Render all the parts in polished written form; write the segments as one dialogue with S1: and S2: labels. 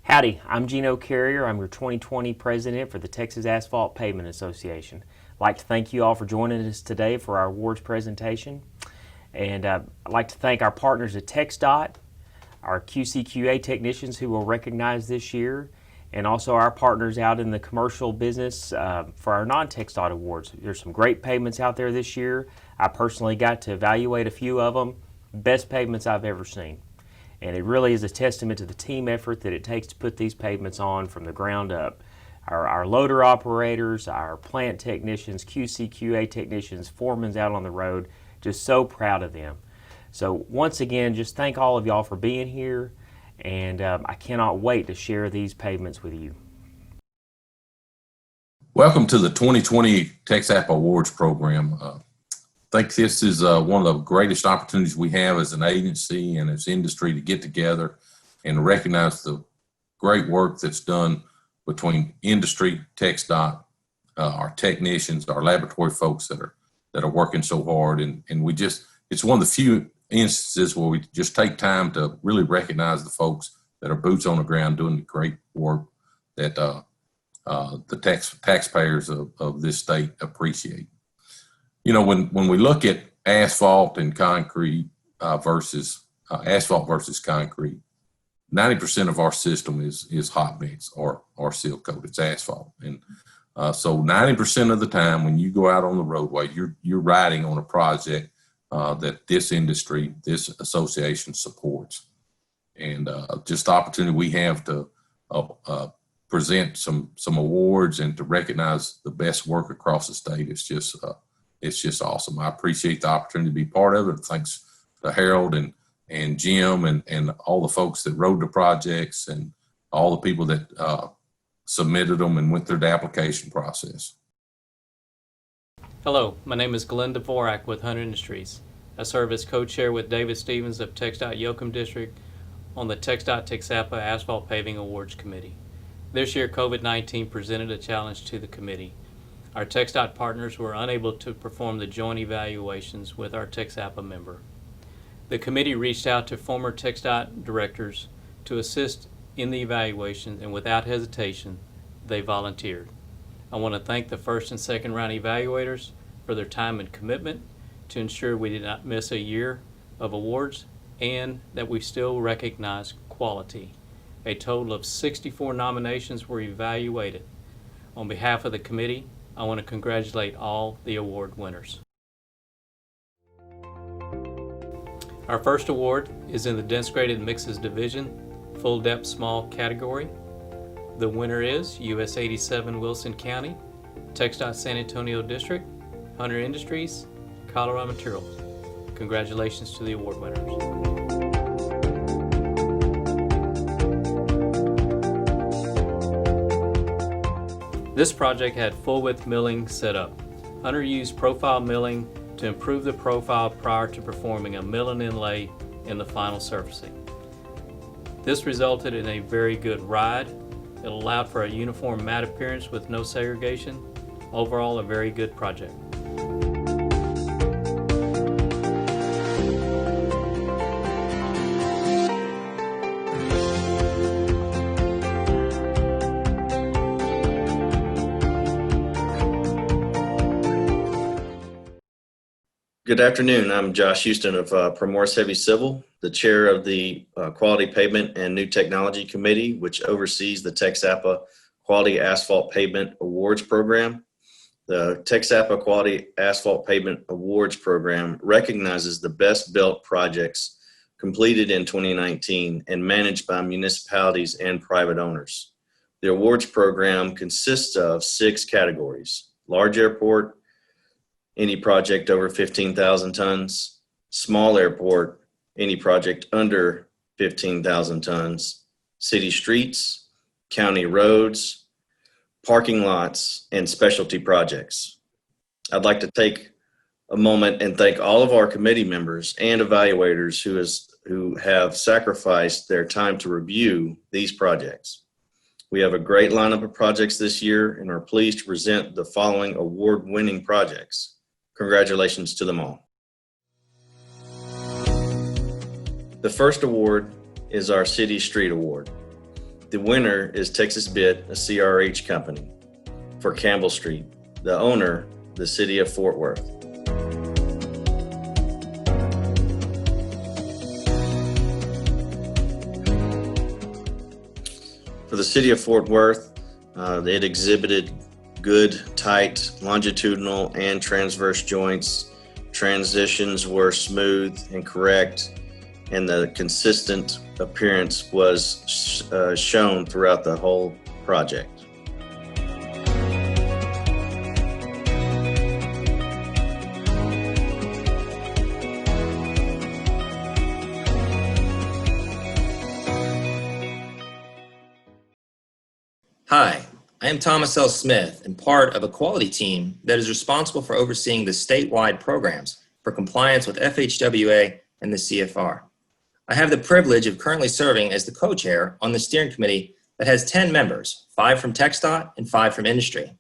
S1: Howdy, I'm Gino Carrier. I'm your 2020 president for the Texas Asphalt Pavement Association. I'd like to thank you all for joining us today for our awards presentation. And I'd like to thank our partners at TxDOT, our QCQA technicians who will recognize this year, and also our partners out in the commercial business for our non-TxDOT awards. There's some great pavements out there this year. I personally got to evaluate a few of them. Best pavements I've ever seen. And it really is a testament to the team effort that it takes to put these pavements on from the ground up. Our loader operators, our plant technicians, QCQA technicians, foremans out on the road, just so proud of them. So once again, just thank all of y'all for being here, and I cannot wait to share these pavements with you.
S2: Welcome to the 2020 TXAPA Awards program. I think this is one of the greatest opportunities we have as an agency and as industry to get together and recognize the great work that's done between industry, TxDOT, our technicians, our laboratory folks that are working so hard, and it's one of the few instances where we just take time to really recognize the folks that are boots on the ground doing the great work that the taxpayers of this state appreciate. You know, when we look at asphalt and concrete versus asphalt versus concrete, 90% of our system is hot mix or seal coat. It's asphalt, and so 90% of the time when you go out on the roadway, you're riding on a project that this industry, this association supports, and just the opportunity we have to present some awards and to recognize the best work across the state is just. It's just awesome. I appreciate the opportunity to be part of it. Thanks to Harold and Jim and all the folks that rode the projects and all the people that submitted them and went through the application process.
S3: Hello, my name is Glenn Dvorak with Hunter Industries. I serve as co-chair with David Stevens of TxDOT Yoakum District on the TxDOT-TXAPA Asphalt Paving Awards Committee. This year, COVID-19 presented a challenge to the committee. Our TxDOT partners were unable to perform the joint evaluations with our TXAPA member. The committee reached out to former TxDOT directors to assist in the evaluations, and without hesitation, they volunteered. I want to thank the first and second round evaluators for their time and commitment to ensure we did not miss a year of awards and that we still recognize quality. A total of 64 nominations were evaluated. On behalf of the committee, I want to congratulate all the award winners. Our first award is in the Dense Graded Mixes Division, Full Depth Small category. The winner is US 87 Wilson County, TxDOT San Antonio District, Hunter Industries, Colorado Materials. Congratulations to the award winners. This project had full width milling set up. Hunter used profile milling to improve the profile prior to performing a mill and inlay in the final surfacing. This resulted in a very good ride. It allowed for a uniform matte appearance with no segregation. Overall, a very good project.
S4: Good afternoon. I'm Josh Houston of Primoris Heavy Civil, the chair of the Quality Pavement and New Technology Committee, which oversees the TXAPA Quality Asphalt Pavement Awards Program. The TXAPA Quality Asphalt Pavement Awards Program recognizes the best built projects completed in 2019 and managed by municipalities and private owners. The awards program consists of 6 categories: large airport, any project over 15,000 tons, small airport, any project under 15,000 tons, city streets, county roads, parking lots, and specialty projects. I'd like to take a moment and thank all of our committee members and evaluators who have sacrificed their time to review these projects. We have a great lineup of projects this year and are pleased to present the following award-winning projects. Congratulations to them all. The first award is our City Street Award. The winner is Texas Bit, a CRH company, for Campbell Street. The owner, the City of Fort Worth. For the City of Fort Worth, it exhibited good, tight, longitudinal, and transverse joints. Transitions were smooth and correct, and the consistent appearance was shown throughout the whole project.
S5: Hi, I am Thomas L. Smith and part of a quality team that is responsible for overseeing the statewide programs for compliance with FHWA and the CFR. I have the privilege of currently serving as the co-chair on the steering committee that has 10 members, 5 from TxDOT and 5 from industry.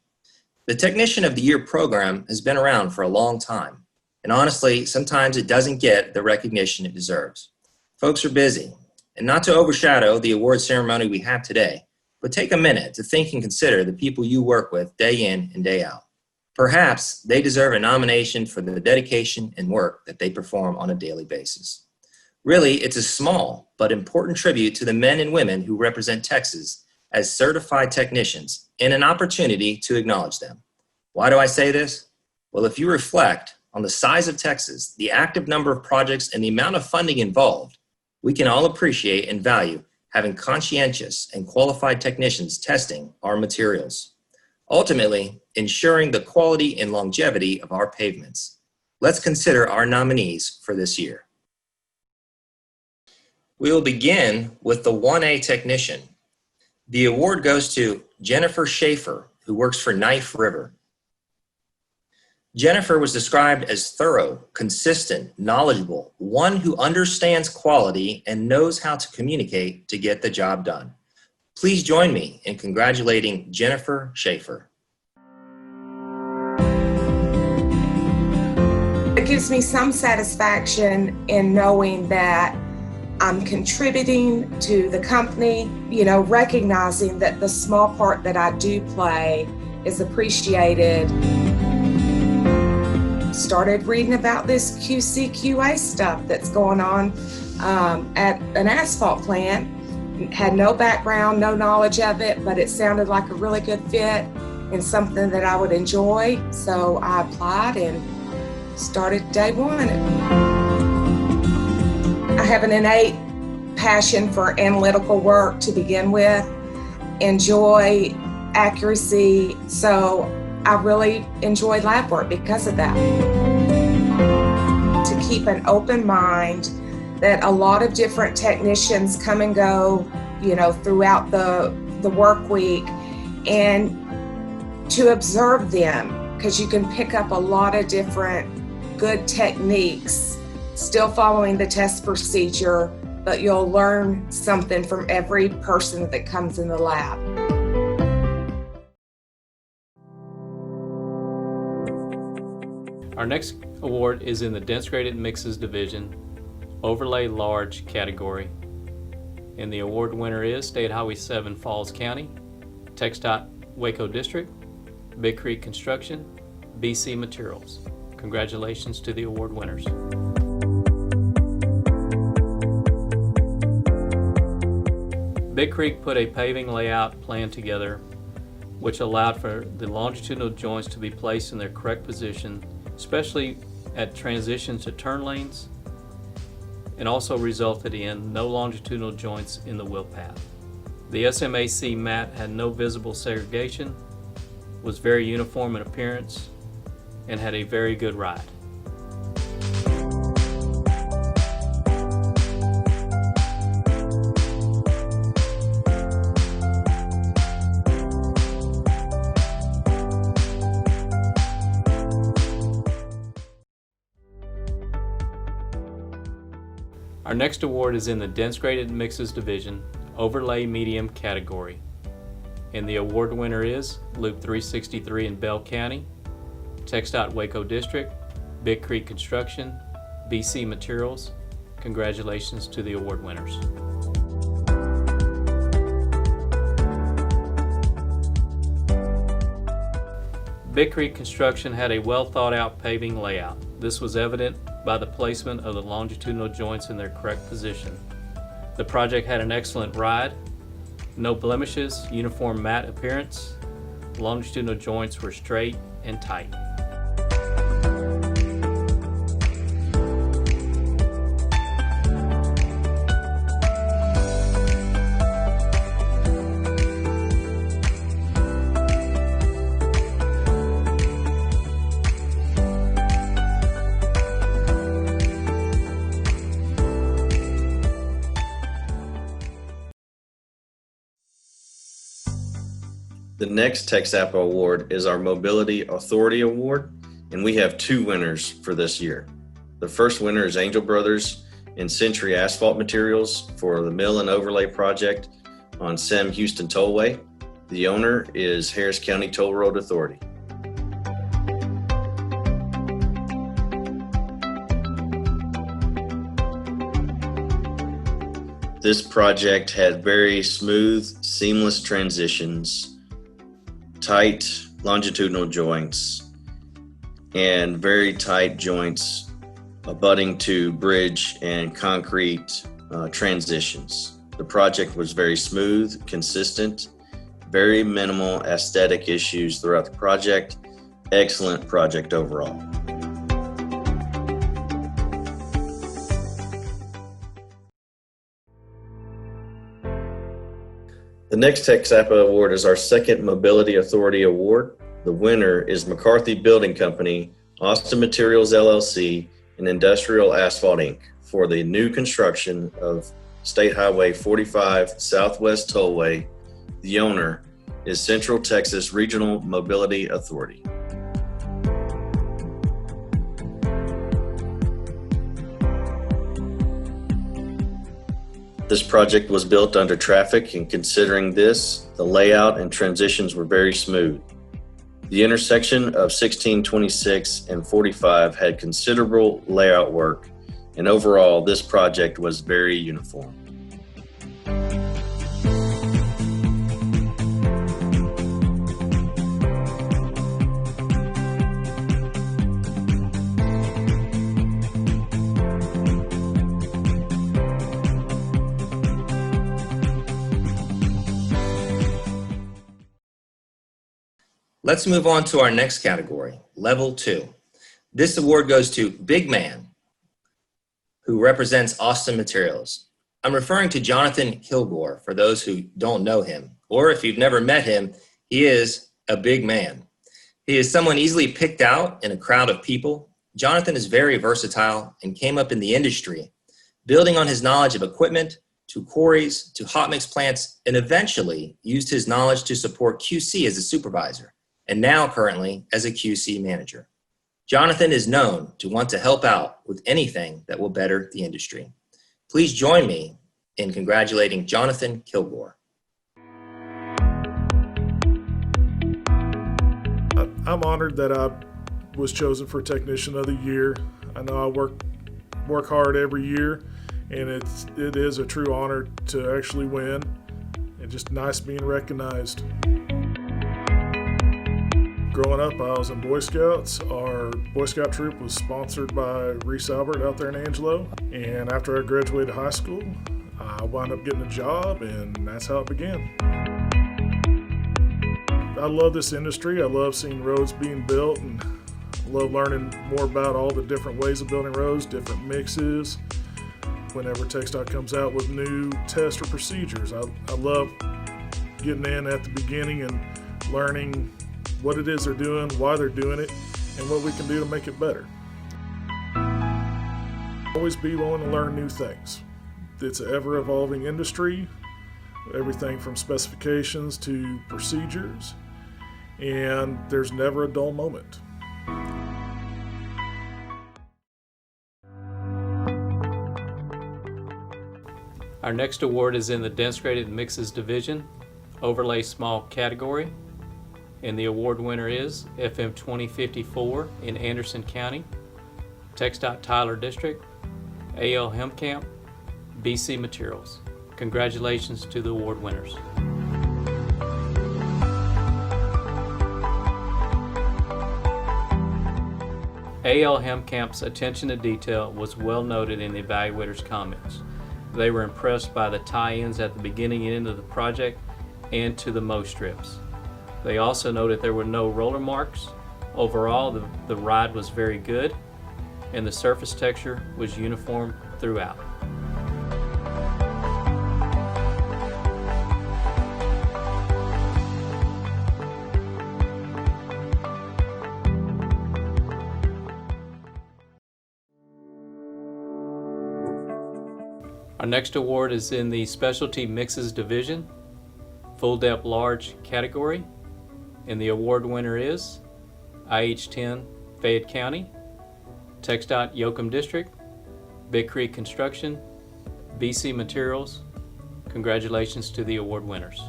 S5: The Technician of the Year program has been around for a long time, and honestly, sometimes it doesn't get the recognition it deserves. Folks are busy, and not to overshadow the award ceremony we have today, but take a minute to think and consider the people you work with day in and day out. Perhaps they deserve a nomination for the dedication and work that they perform on a daily basis. Really, it's a small but important tribute to the men and women who represent Texas as certified technicians and an opportunity to acknowledge them. Why do I say this? Well, if you reflect on the size of Texas, the active number of projects, and the amount of funding involved, we can all appreciate and value having conscientious and qualified technicians testing our materials, ultimately ensuring the quality and longevity of our pavements. Let's consider our nominees for this year. We will begin with the 1A technician. The award goes to Jennifer Schaefer, who works for Knife River. Jennifer was described as thorough, consistent, knowledgeable, one who understands quality and knows how to communicate to get the job done. Please join me in congratulating Jennifer Schaefer.
S6: It gives me some satisfaction in knowing that I'm contributing to the company, recognizing that the small part that I do play is appreciated. Started reading about this QC/QA stuff that's going on at an asphalt plant. Had no background, no knowledge of it, but it sounded like a really good fit and something that I would enjoy. So I applied and started day one. I have an innate passion for analytical work to begin with, enjoy accuracy, so I really enjoy lab work because of that. To keep an open mind that a lot of different technicians come and go, throughout the work week, and to observe them, because you can pick up a lot of different good techniques, still following the test procedure, but you'll learn something from every person that comes in the lab.
S3: Our next award is in the Dense Graded Mixes Division, Overlay Large category. And the award winner is State Highway 7 Falls County, TxDOT Waco District, Big Creek Construction, BC Materials. Congratulations to the award winners. Big Creek put a paving layout plan together which allowed for the longitudinal joints to be placed in their correct position, especially at transitions to turn lanes, and also resulted in no longitudinal joints in the wheel path. The SMAC mat had no visible segregation, was very uniform in appearance, and had a very good ride. Our next award is in the Dense Graded Mixes Division, Overlay Medium category. And the award winner is Loop 363 in Bell County, TxDOT Waco District, Big Creek Construction, BC Materials. Congratulations to the award winners. Big Creek Construction had a well thought out paving layout. This was evident by the placement of the longitudinal joints in their correct position. The project had an excellent ride, no blemishes, uniform matte appearance. Longitudinal joints were straight and tight.
S4: The next TXAPA award is our Mobility Authority Award, and we have two winners for this year. The first winner is Angel Brothers and Century Asphalt Materials for the Mill and Overlay project on SEM Houston Tollway. The owner is Harris County Toll Road Authority. This project had very smooth, seamless transitions, tight longitudinal joints, and very tight joints abutting to bridge and concrete transitions. The project was very smooth, consistent, very minimal aesthetic issues throughout the project. Excellent project overall. The next TXAPA award is our second Mobility Authority Award. The winner is McCarthy Building Company, Austin Materials LLC, and Industrial Asphalt Inc. for the new construction of State Highway 45 Southwest Tollway. The owner is Central Texas Regional Mobility Authority. This project was built under traffic, and considering this, the layout and transitions were very smooth. The intersection of 1626 and 45 had considerable layout work, and overall, this project was very uniform.
S5: Let's move on to our next category, Level 2. This award goes to Big Man, who represents Austin Materials. I'm referring to Jonathan Kilgore for those who don't know him, or if you've never met him, he is a big man. He is someone easily picked out in a crowd of people. Jonathan is very versatile and came up in the industry, building on his knowledge of equipment, to quarries, to hot mix plants, and eventually used his knowledge to support QC as a supervisor, and now currently as a QC manager. Jonathan is known to want to help out with anything that will better the industry. Please join me in congratulating Jonathan Kilgore.
S7: I'm honored that I was chosen for Technician of the Year. I know I work hard every year, and it is a true honor to actually win, and just nice being recognized. Growing up, I was in Boy Scouts. Our Boy Scout troop was sponsored by Reese Albert out there in Angelo. And after I graduated high school, I wound up getting a job, and that's how it began. I love this industry. I love seeing roads being built, and I love learning more about all the different ways of building roads, different mixes. Whenever TxDOT comes out with new tests or procedures, I love getting in at the beginning and learning what it is they're doing, why they're doing it, and what we can do to make it better. Always be willing to learn new things. It's an ever-evolving industry, everything from specifications to procedures, and there's never a dull moment.
S3: Our next award is in the Dense Graded Mixes Division, Overlay Small category. And the award winner is FM 2054 in Anderson County, TxDOT Tyler District, AL Hemcamp, BC Materials. Congratulations to the award winners. A.L. Hemkamp's attention to detail was well noted in the evaluators' comments. They were impressed by the tie-ins at the beginning and end of the project and to the mow strips. They also noted there were no roller marks. Overall, the ride was very good and the surface texture was uniform throughout. Our next award is in the Specialty Mixes Division, Full Depth Large category, and the award winner is IH10 Fayette County, TxDOT Yoakum District, Big Creek Construction, BC Materials. Congratulations to the award winners.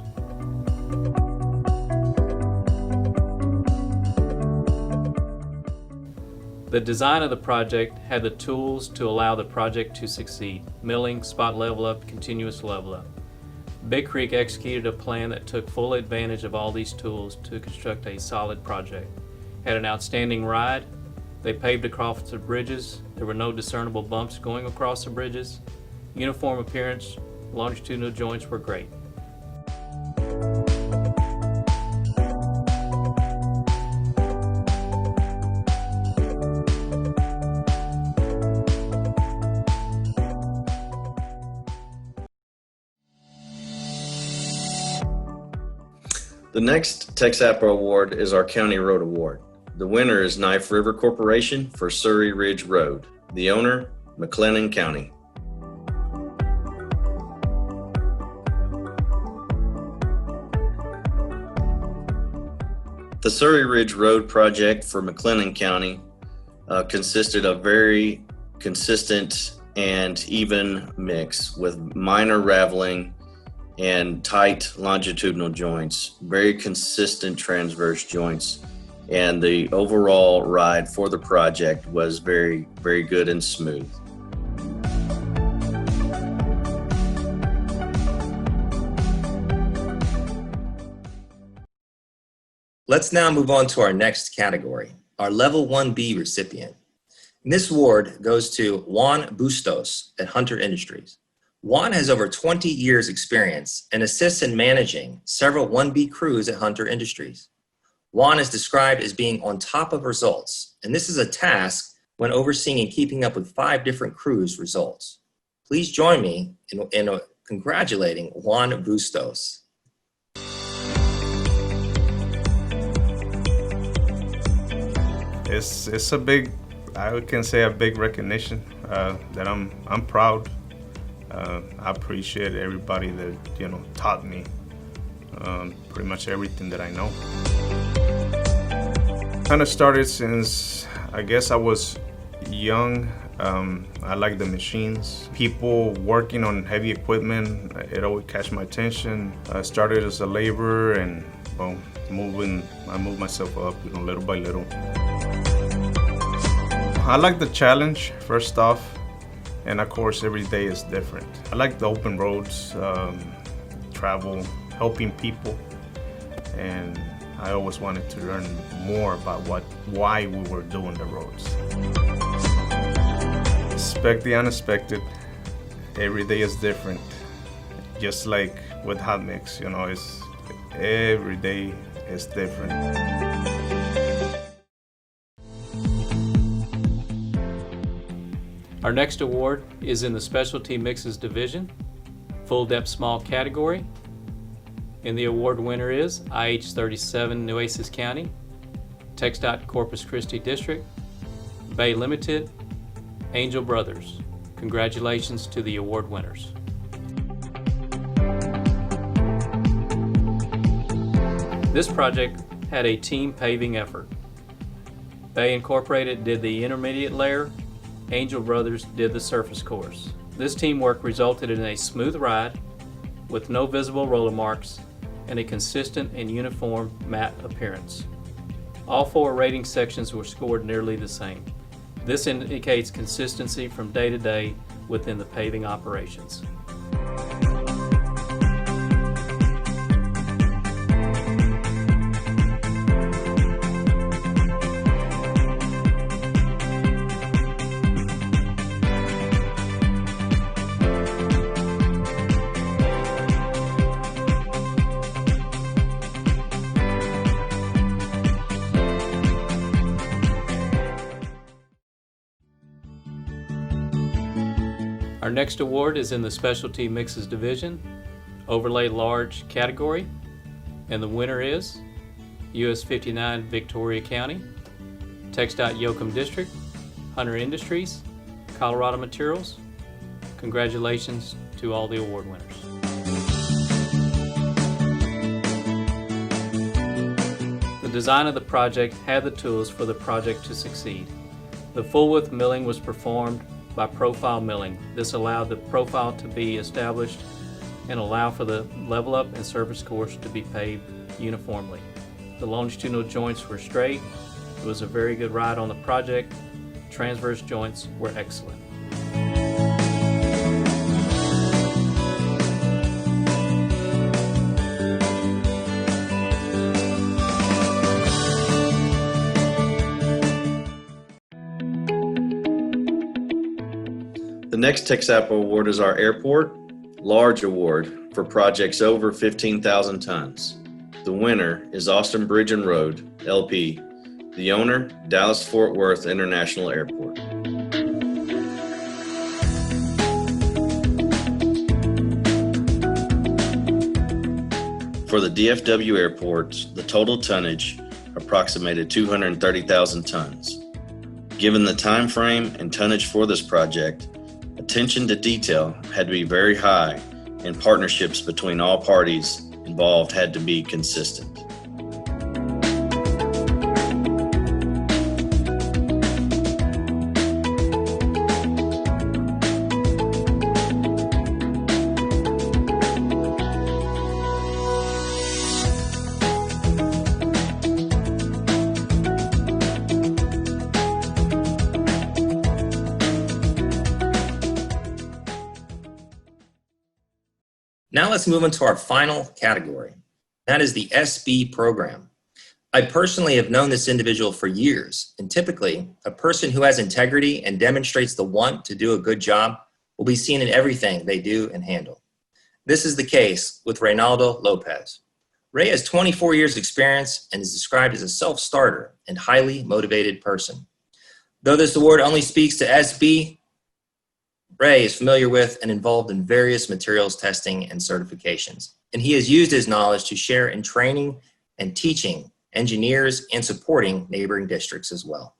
S3: The design of the project had the tools to allow the project to succeed: milling, spot level up, continuous level up. Big Creek executed a plan that took full advantage of all these tools to construct a solid project. Had an outstanding ride. They paved across the bridges. There were no discernible bumps going across the bridges. Uniform appearance, longitudinal joints were great.
S4: The next TxAPA award is our County Road Award. The winner is Knife River Corporation for Surrey Ridge Road. The owner, McLennan County. The Surrey Ridge Road project for McLennan County consisted of very consistent and even mix with minor raveling and tight longitudinal joints, very consistent transverse joints, and the overall ride for the project was very, very good and smooth.
S5: Let's now move on to our next category, our Level 1B recipient. And this award goes to Juan Bustos at Hunter Industries. Juan has over 20 years experience and assists in managing several 1B crews at Hunter Industries. Juan is described as being on top of results, and this is a task when overseeing and keeping up with 5 different crews' results. Please join me in congratulating Juan Bustos.
S8: It's a big, I can say a big recognition that I'm proud. I appreciate everybody that taught me pretty much everything that I know. Kind of started since I guess I was young. I like the machines. People working on heavy equipment, it always catch my attention. I started as a laborer and I moved myself up little by little. I like the challenge, first off. And of course, every day is different. I like the open roads, travel, helping people. And I always wanted to learn more about why we were doing the roads. Expect the unexpected. Every day is different. Just like with hot mix, every day is different.
S3: Our next award is in the Specialty Mixes Division, Full Depth Small category, and the award winner is IH37 Nueces County, TxDOT Corpus Christi District, Bay Limited, Angel Brothers. Congratulations to the award winners. This project had a team paving effort. Bay Incorporated did the intermediate layer, Angel Brothers did the surface course. This teamwork resulted in a smooth ride with no visible roller marks and a consistent and uniform matte appearance. All 4 rating sections were scored nearly the same. This indicates consistency from day to day within the paving operations. Our next award is in the Specialty Mixes Division, Overlay Large category, and the winner is US 59 Victoria County, TxDOT Yoakum District, Hunter Industries, Colorado Materials. Congratulations to all the award winners. The design of the project had the tools for the project to succeed. The full width milling was performed by profile milling. This allowed the profile to be established and allow for the level up and surface course to be paved uniformly. The longitudinal joints were straight. It was a very good ride on the project. Transverse joints were excellent.
S4: The next TXAPA award is our Airport Large Award for projects over 15,000 tons. The winner is Austin Bridge and Road, LP. The owner, Dallas-Fort Worth International Airport. For the DFW airports, the total tonnage approximated 230,000 tons. Given the time frame and tonnage for this project, attention to detail had to be very high, and partnerships between all parties involved had to be consistent.
S5: Now let's move on to our final category. That is the SB program. I personally have known this individual for years, and typically, a person who has integrity and demonstrates the want to do a good job will be seen in everything they do and handle. This is the case with Reynaldo Lopez. Ray has 24 years experience and is described as a self-starter and highly motivated person. Though this award only speaks to SB, Ray is familiar with and involved in various materials testing and certifications, and he has used his knowledge to share in training and teaching engineers and supporting neighboring districts as well.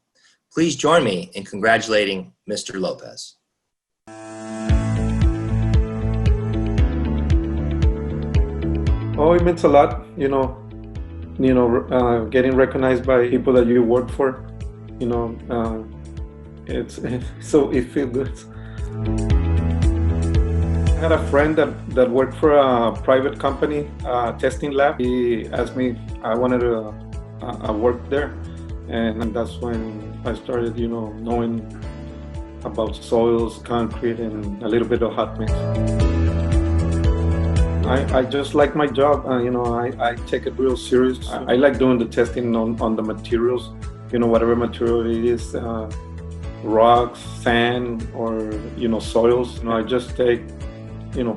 S5: Please join me in congratulating Mr. Lopez.
S9: Oh, it means a lot, getting recognized by people that you work for, it feels good. I had a friend that worked for a private company, testing lab. He asked me if I wanted to work there, and that's when I started, knowing about soils, concrete, and a little bit of hot mix. I just like my job. I take it real serious. I like doing the testing on the materials, whatever material it is. Rocks, sand, or soils. I just take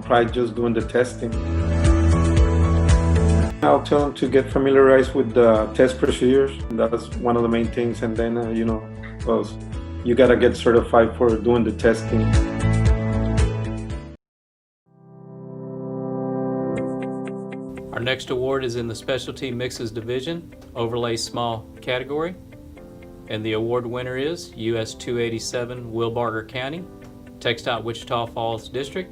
S9: pride just doing the testing. I'll tell them to get familiarized with the test procedures. That's one of the main things, and then because you gotta get certified for doing the testing.
S3: Our next award is in the Specialty Mixes Division, Overlay Small category. And the award winner is US 287 WILBARGER County, TxDOT Wichita Falls District,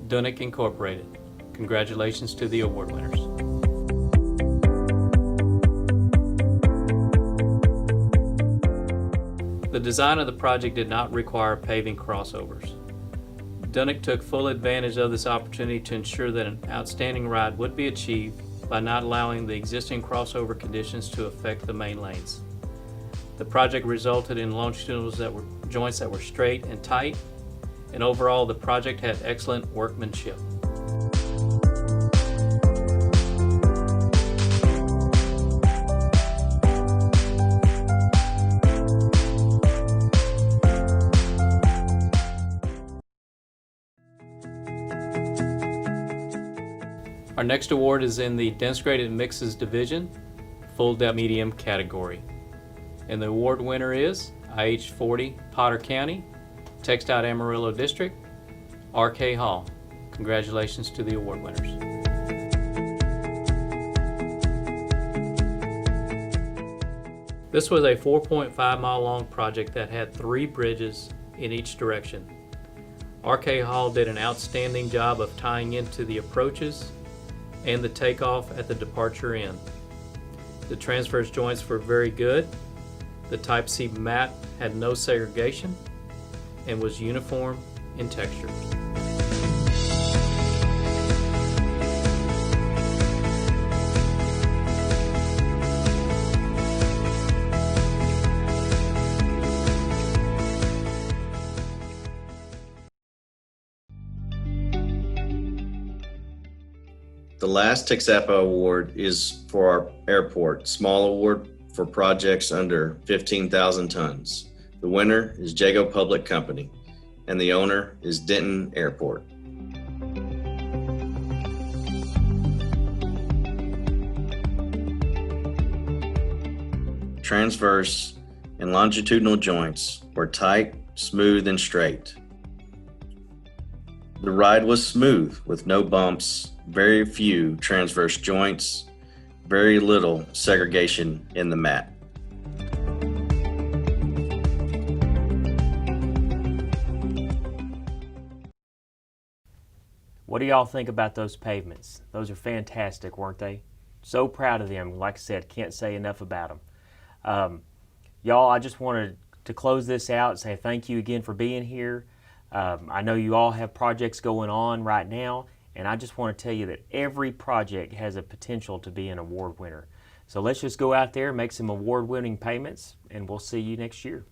S3: Dunick Incorporated. Congratulations to the award winners. The design of the project did not require paving crossovers. Dunick took full advantage of this opportunity to ensure that an outstanding ride would be achieved by not allowing the existing crossover conditions to affect the main lanes. The project resulted in longitudinal joints that were straight and tight, and overall the project had excellent workmanship. Our next award is in the Dense Graded Mixes Division, Full Depth Medium category. And the award winner is IH40 Potter County, TxDOT Amarillo District, RK Hall. Congratulations to the award winners. This was a 4.5-mile long project that had 3 bridges in each direction. RK Hall did an outstanding job of tying into the approaches and the takeoff at the departure end. The transverse joints were very good. The Type C mat had no segregation and was uniform in texture.
S4: The last TXAPA award is for our airport, small award for projects under 15,000 tons. The winner is Jago Public Company, and the owner is Denton Airport. Transverse and longitudinal joints were tight, smooth, and straight. The ride was smooth with no bumps, very few transverse joints, very little segregation in the mat.
S1: What do y'all think about those pavements? Those are fantastic, weren't they? So proud of them. Like I said, can't say enough about them. Y'all, I just wanted to close this out and say thank you again for being here. I know you all have projects going on right now, and I just want to tell you that every project has a potential to be an award winner. So let's just go out there and make some award-winning payments, and we'll see you next year.